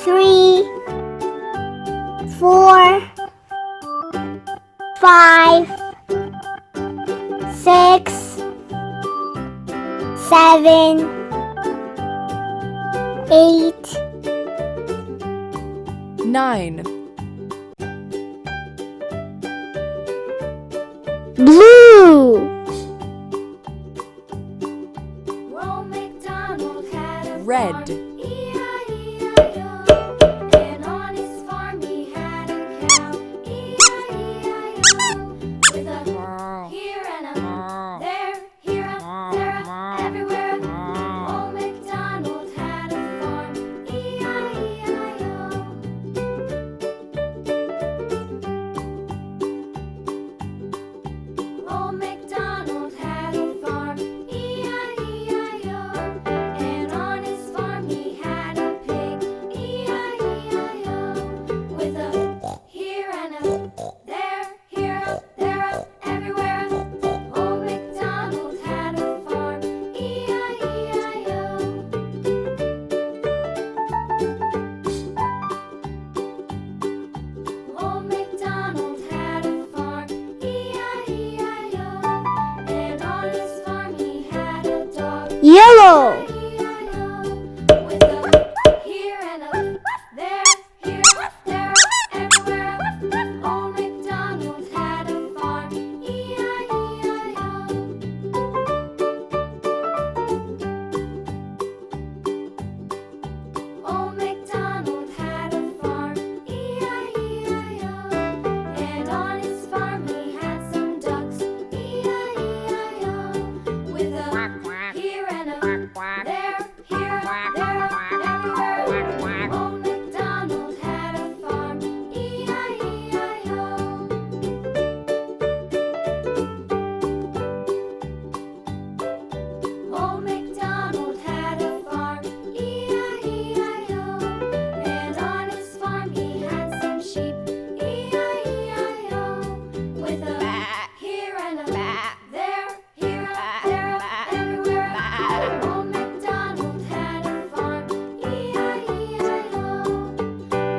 3, 4, 5, 6, 7, 8, 9. Blue. Old MacDonald had a Red. farm, E-I-E-I-O. And on his farm he had a cow, E-I-E-I-O. With a here and a there, here a, there a, everywhere. Old MacDonald had a farm, E-I-E-I-O. Old MacDonald had a farm, E-I-E-I-O. And on his farm he had a pig, E-I-E-I-O. With a here and a there, here a, there a, everywhere. Old MacDonald had a farm, E-I-E-I-O. Old MacDonald had a farm, E-I-E-I-O. And on his farm he had a dog, Yellow. E-I-E-I-O. With a here and a there, here, there, everywhere. Old MacDonald had a farm, E-I-E-I-O. Old MacDonald had a farm, E-I-E-I-O. And on his farm he had some ducks, E-I-E-I-O. With a here and a there, here, there, everywhere. Old MacDonald had a farm, E-I-E-I-O. Old MacDonald had a farm, E-I-E-I-O. And on his farm he had some sheep, E-I-E-I-O. With a here and a there, here, there, everywhere. Old MacDonald had a farm, E-I-E-I-O.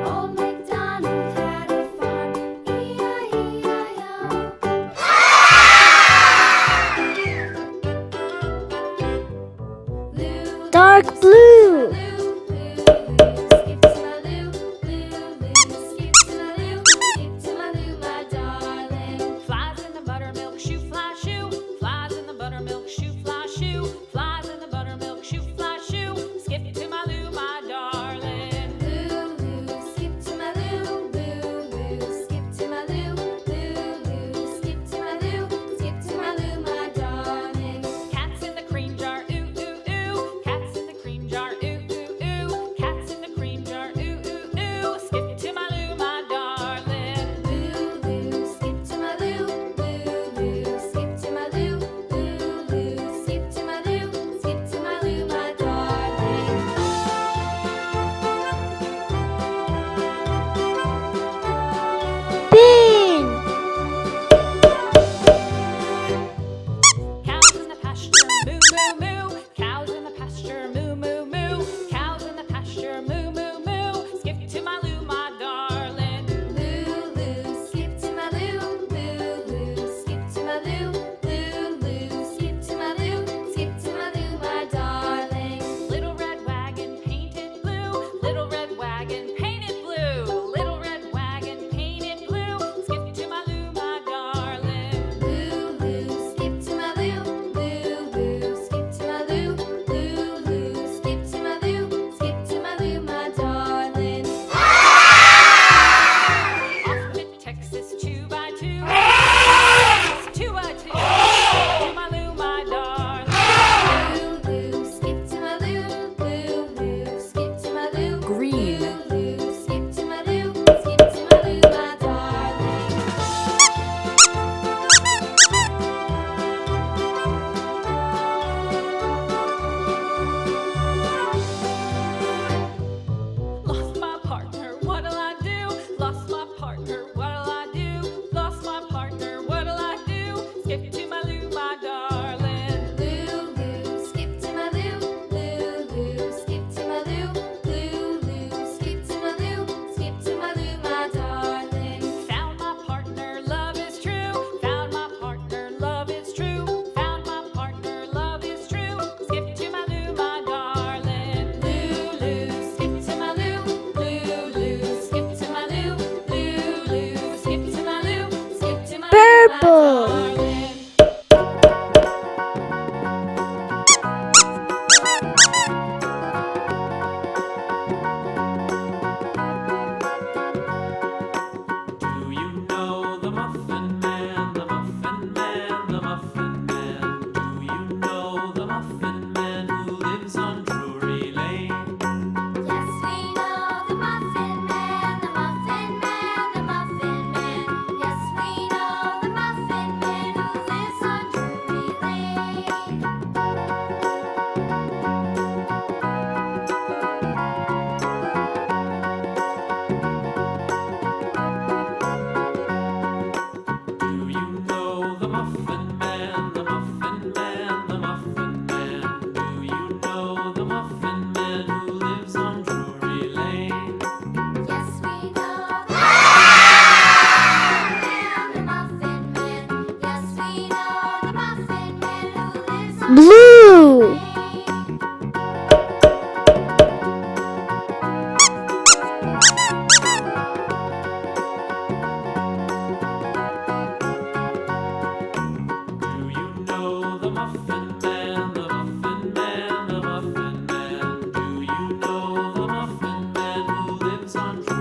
Old MacDonald had a farm, E-I-E-I-O. Dark blue. Skip to my loo, skip to my loo, skip to my loo, my darling. Flies in the buttermilk shoe fly shoe. Flies in the buttermilk shoe fly shoe. Flies in the buttermilk shoe fly shoe. Skip to my loo, my darling. Loo, skip to my loo, skip to my loo, skip to my loo, skip to my loo, my darling. Cats in the cream jar, ooh ooh ooh. Cats in the cream jar, ooh ooh ooh. Cats in the cream jar, ooh ooh ooh. Skip to my loo, my darling. Loo, skip to my loo, skip to my loo, skip to my loo, skip to my loo, my darling. Bean. Cows in the pasture, moo moo moo. Cows in the pasture, moo moo moo. Cows in the pasture, moo moo moo. Skip to my loo, my darling. Loo, skip to my loo, skip to my loo, skip to my loo, skip to my loo, my darling. Little red wagon painted blue. Little red wagon painted blue. Little red wagon painted blue. Skip to my loo, my darling. Loo, skip to my loo, skip to my loo, skip to my loo, skip to my loo, my darling. Off to Texas 2x2. 2x2. To my loo, my darling. Loo, skip to my loo, skip to my loo, Green. skip to my loo, skip to my loo, my darling. Lost my partner, what'll I do? Lost my partner, what'll I do? Lost my partner, what'll I do? Skip to my loo, my darling. Loo, skip to my loo, skip to my loo, on